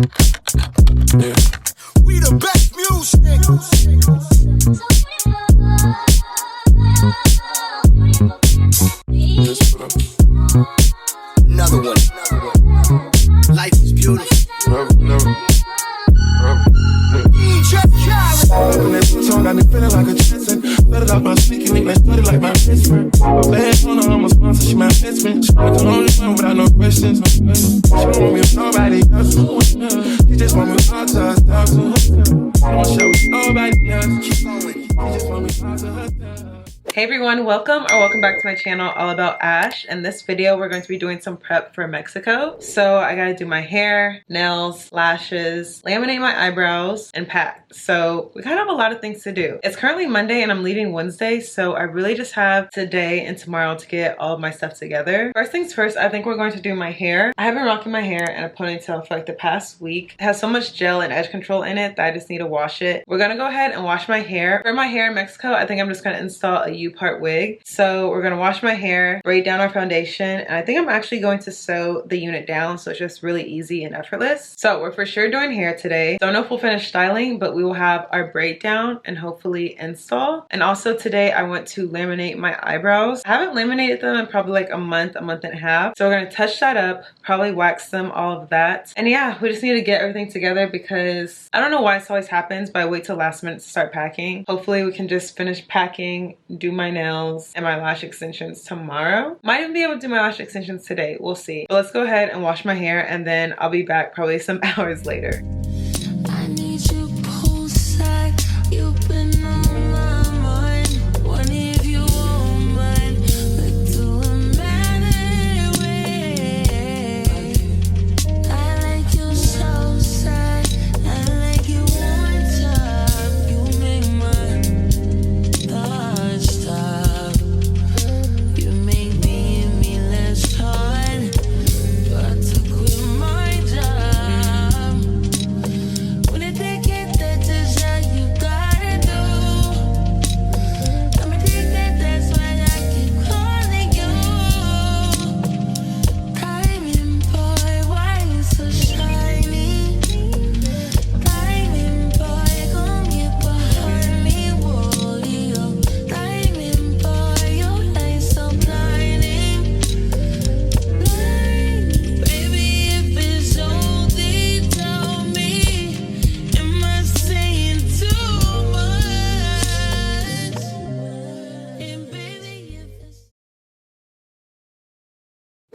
Yeah. We the best music. Another one. Life is beautiful. Got me feeling like a Jetson. Let it out my sneaky link, let's put it like my best friend. My bad owner, I'm a sponsor, she my best friend. She can only win without no questions. She don't want me with nobody else. She just want me to talk to her, talk to her. She don't share with nobody else. She just want me to talk to her. Hey everyone, welcome back to my channel, All About Ash. In this video, we're going to be doing some prep for Mexico. So I gotta do my hair, nails, lashes, laminate my eyebrows, and pack. So we kind of have a lot of things to do. It's currently Monday and I'm leaving Wednesday, so I really just have today and tomorrow to get all of my stuff together. First things first, I think we're going to do my hair. I have been rocking my hair in a ponytail for like the past week. It has so much gel and edge control in it that I just need to wash it. We're gonna go ahead and wash my hair. For my hair in Mexico, I think I'm just gonna install a U-part wig. So we're gonna wash my hair, braid down our foundation, and I think I'm actually going to sew the unit down so it's just really easy and effortless. So we're for sure doing hair today. Don't know if we'll finish styling, but we will have our braid down and hopefully install. And also today I want to laminate my eyebrows. I haven't laminated them in probably like a month and a half. So we're gonna touch that up, probably wax them, all of that. And yeah, we just need to get everything together because I don't know why this always happens, but I wait till last minute to start packing. Hopefully we can just finish packing, do my nails and my lash extensions tomorrow. Might even be able to do my lash extensions today. We'll see. But let's go ahead and wash my hair and then I'll be back probably some hours later. I need you poolside. You've been on my mind. Wonder if you won't mind. Let's do a man anyway. I like you so sad. I like you one time. You make my thoughts stop. You make me less hard. But to quit my job. When it take it, that's just how you gotta do. I'm addicted, that's why I keep calling you. Diamond boy, why you so shiny? Diamond boy, come get behind me, whoa, yo. Diamond boy, your lights so blinding. Baby, if it's only, tell me, am I saying too much? And baby, if it's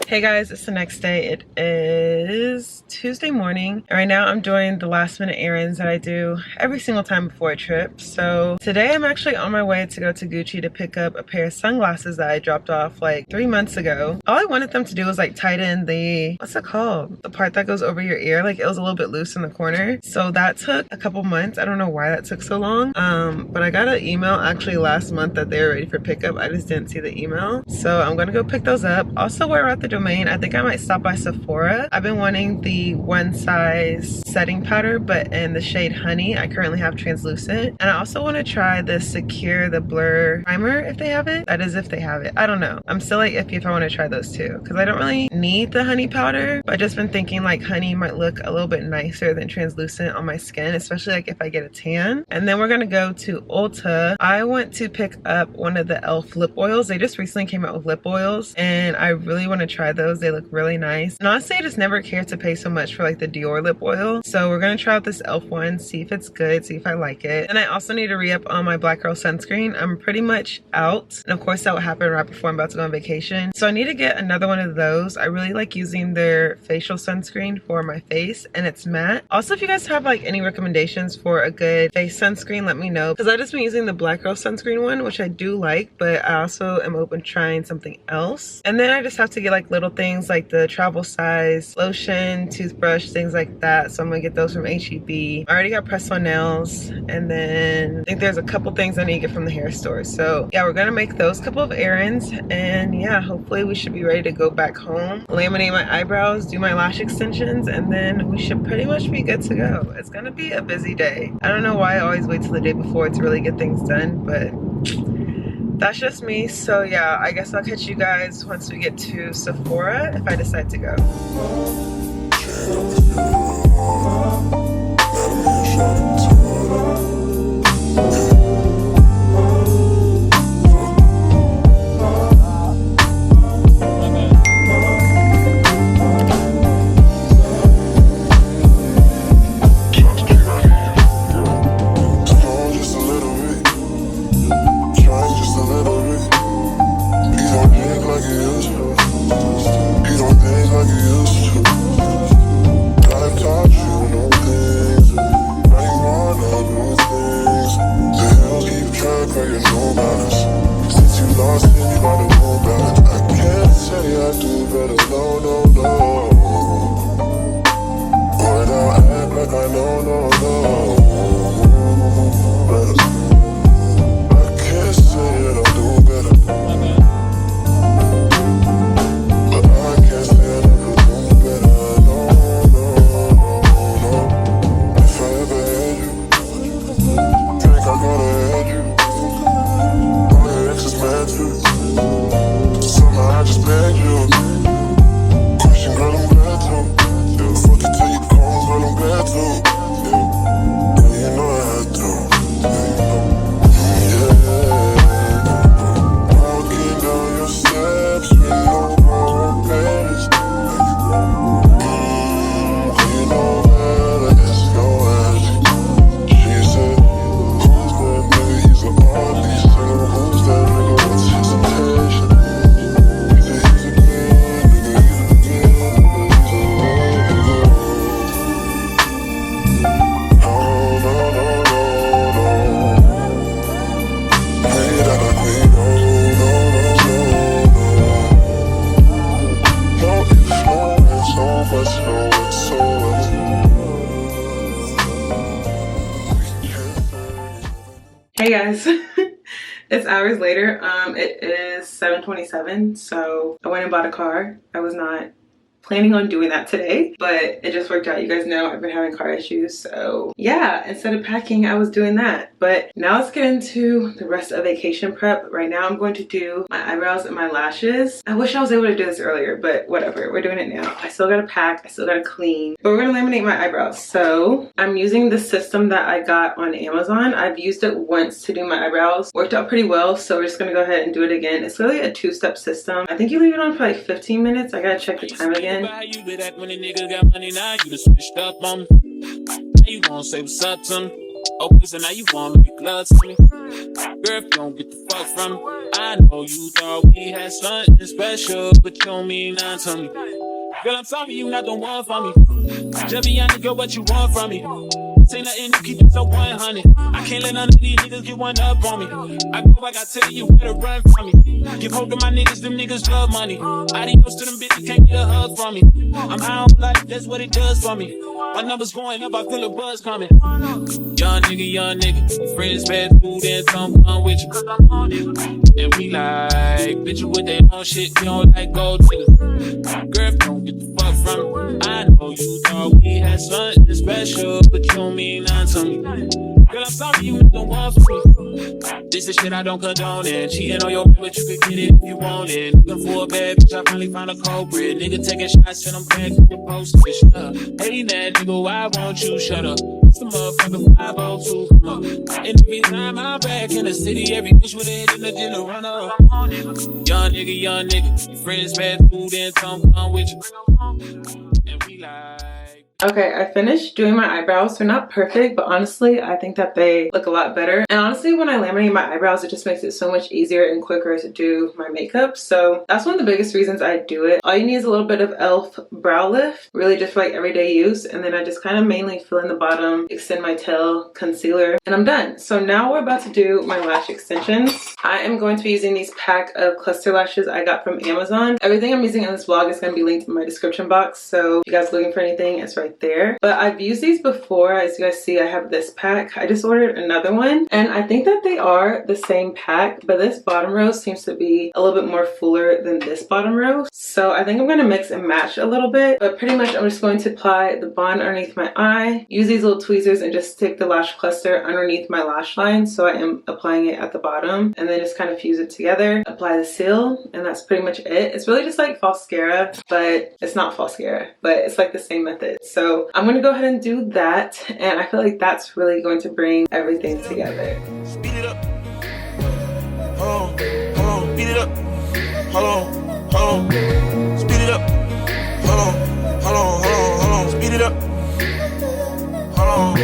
Hey guys, it's the next day. It is Tuesday morning. And right now I'm doing the last minute errands that I do every single time before a trip. So today I'm actually on my way to go to Gucci to pick up a pair of sunglasses that I dropped off like 3 months ago. All I wanted them to do was like tighten the, what's it called? The part that goes over your ear. Like it was a little bit loose in the corner. So that took a couple months. I don't know why that took so long. But I got an email actually last month that they were ready for pickup. I just didn't see the email. So I'm gonna go pick those up. Also, while we're at the domain, I think I might stop by Sephora. I've been wanting the one size setting powder, but in the shade Honey. I currently have translucent. And I also want to try the Secure the Blur primer if they have it. That is if they have it. I don't know. I'm still like iffy if I want to try those too, because I don't really need the honey powder, but I've just been thinking like honey might look a little bit nicer than translucent on my skin, especially like if I get a tan. And then we're gonna go to Ulta. I want to pick up one of the e.l.f. lip oils. They just recently came out with lip oils and I really want to try those. They look really nice. And honestly, I just never cared to pay so much for like the Dior lip oil. So we're gonna try out this e.l.f. one, see if it's good, see if I like it. And I also need to re-up on my Black Girl sunscreen. I'm pretty much out. And of course that will happen right before I'm about to go on vacation. So I need to get another one of those. I really like using their facial sunscreen for my face and it's matte. Also, if you guys have like any recommendations for a good face sunscreen, let me know. Because I've just been using the Black Girl sunscreen one, which I do like, but I also am open to trying something else. And then I just have to get like little things like the travel size lotion, toothbrush, things like that. So I'm gonna get those from H-E-B. I already got press-on nails, and then I think there's a couple things I need to get from the hair store. So yeah, we're gonna make those couple of errands, and yeah, hopefully we should be ready to go back home, laminate my eyebrows, do my lash extensions, and then we should pretty much be good to go. It's gonna be a busy day. I don't know why I always wait till the day before to really get things done, but that's just me. So yeah, I guess I'll catch you guys once we get to Sephora if I decide to go. Hey guys, it's hours later. It is 7:27, so I went and bought a car. I was not planning on doing that today, but it just worked out. You guys know I've been having car issues, so yeah, instead of packing I was doing that. But now let's get into the rest of vacation prep. Right now I'm going to do my eyebrows and my lashes. I wish I was able to do this earlier, but whatever, we're doing it now. I still gotta pack, I still gotta clean, but we're gonna laminate my eyebrows. So I'm using the system that I got on Amazon. I've used it once to do my eyebrows, worked out pretty well, so we're just gonna go ahead and do it again. It's literally a two-step system. I think you leave it on for like 15 minutes. I gotta check the time again. You be that when a nigga got money, now you done switched up on me. Now you gon' say what's up to me. Okay, so now you wanna make love to me. Girl, if you don't get the fuck from me, I know you thought we had something special, but you don't mean nothing to me. Girl, I'm sorry you not the one for me. Just be honest, girl, what you want from me. Say nothing, you keep it so 100. I can't let none of these niggas get one up on me. I go like I tell you, better run from me. Give hope to my niggas, them niggas love money. Adios to them bitches, can't get a hug from me. I'm high on life, that's what it does for me. My numbers going up, I feel a buzz coming. Young nigga, friends bad food and some fun with you. And we like bitches with their own shit, we don't like gold niggas. Girl, don't get the fuck from me. I know you thought we had something special, but you don't mean nothing to me. Girl, I'm sorry you don't want for me. This is shit I don't condone it. Cheating on your bitch, but you could get it if you want it. Looking for a bad bitch, I finally found a culprit. Nigga taking shots and I'm back with your postage. Hey, that nigga, why won't you shut up? It's the motherfucker 502, come up. And every time I'm back in the city, every bitch with a hit in the dinner run up. Young nigga, your friends bad food and some fun with you. And we like. Okay, I finished doing my eyebrows. They're not perfect, but honestly, I think that they look a lot better. And honestly, when I laminate my eyebrows, it just makes it so much easier and quicker to do my makeup. So that's one of the biggest reasons I do it. All you need is a little bit of e.l.f. brow lift, really just for like everyday use. And then I just kind of mainly fill in the bottom, extend my tail, concealer, and I'm done. So now we're about to do my lash extensions. I am going to be using these pack of cluster lashes I got from Amazon. Everything I'm using in this vlog is going to be linked in my description box. So if you guys are looking for anything, it's right there. But I've used these before. As you guys see, I have this pack. I just ordered another one, and I think that they are the same pack, but this bottom row seems to be a little bit more fuller than this bottom row. So I think I'm going to mix and match a little bit, but pretty much I'm just going to apply the bond underneath my eye, use these little tweezers and just stick the lash cluster underneath my lash line, so I am applying it at the bottom, and then just kind of fuse it together, apply the seal, and that's pretty much it. It's really just like mascara, but it's not mascara, but it's like the same method. So I'm going to go ahead and do that, and I feel like that's really going to bring everything together. Speed it up. Hold on, speed it up. Hold on, speed it up. Hold on, speed it up. Hold on,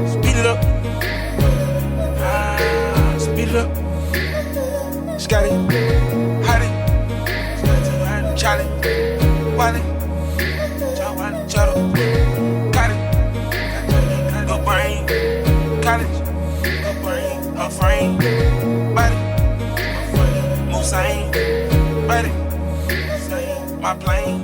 speed it up. Speed it up. Scotty, Hottie, Charlie, Wally, Chotto, got it. Good brain, college, good brain, a frame, body, Musain, body, my plane.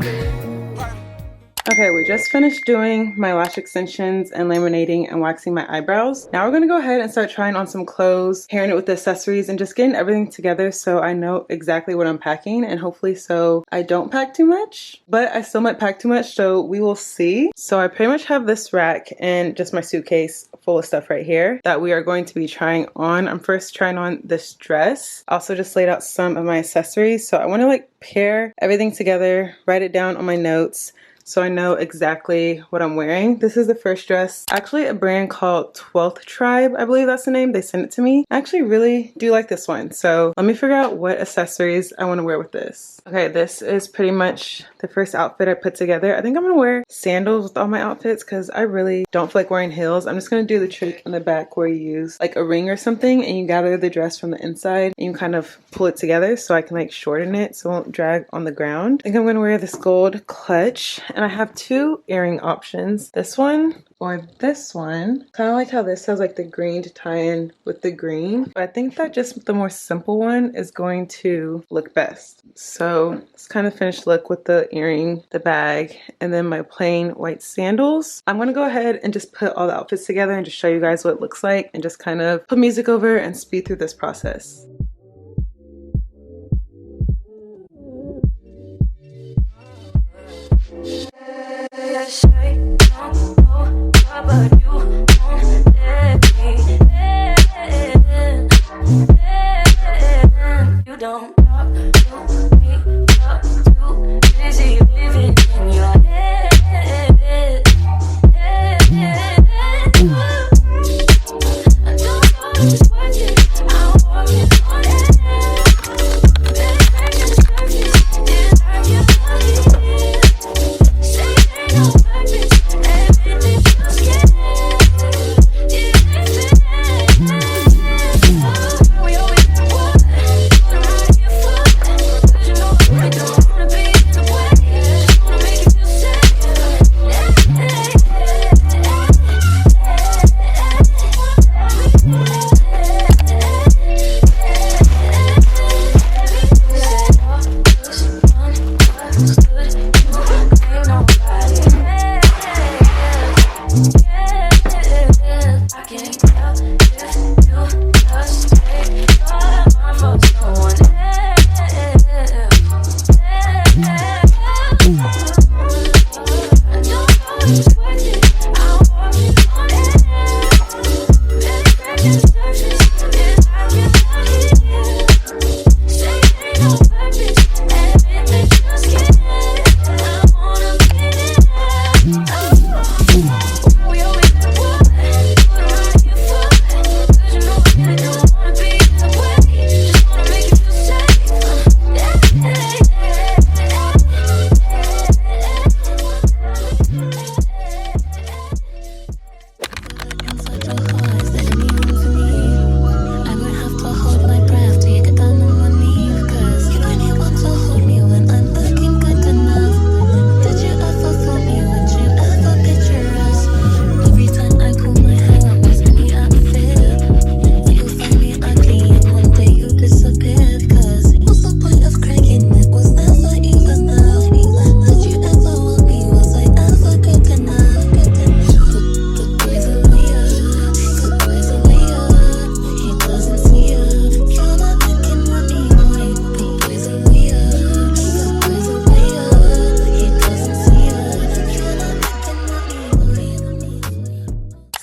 Okay, we just finished doing my lash extensions and laminating and waxing my eyebrows. Now we're gonna go ahead and start trying on some clothes, pairing it with the accessories, and just getting everything together so I know exactly what I'm packing, and hopefully so I don't pack too much, but I still might pack too much, so we will see. So I pretty much have this rack and just my suitcase full of stuff right here that we are going to be trying on. I'm first trying on this dress. Also just laid out some of my accessories, so I want to like pair everything together, write it down on my notes, so I know exactly what I'm wearing. This is the first dress. Actually a brand called 12th Tribe, I believe that's the name. They sent it to me. I actually really do like this one. So let me figure out what accessories I want to wear with this. Okay, this is pretty much the first outfit I put together. I think I'm gonna wear sandals with all my outfits because I really don't feel like wearing heels. I'm just gonna do the trick in the back where you use like a ring or something and you gather the dress from the inside and you kind of pull it together so I can like shorten it so it won't drag on the ground. I think I'm gonna wear this gold clutch, and And I have two earring options. This one or this one. Kind of like how this has like the green to tie in with the green. But I think that just the more simple one is going to look best. So it's kind of finished look with the earring, the bag, and then my plain white sandals. I'm gonna go ahead and just put all the outfits together and just show you guys what it looks like and just kind of put music over and speed through this process.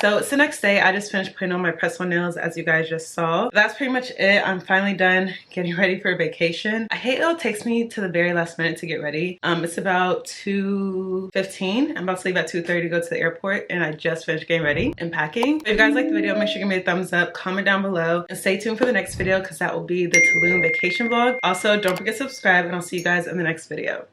So it's the next day. I just finished putting on my press-on nails, as you guys just saw. That's pretty much it. I'm finally done getting ready for a vacation. I hate how it takes me to the very last minute to get ready. It's about 2:15. I'm about to leave at 2:30 to go to the airport, and I just finished getting ready and packing. If you guys liked the video, make sure you give me a thumbs up, comment down below, and stay tuned for the next video because that will be the Tulum vacation vlog. Also, don't forget to subscribe, and I'll see you guys in the next video.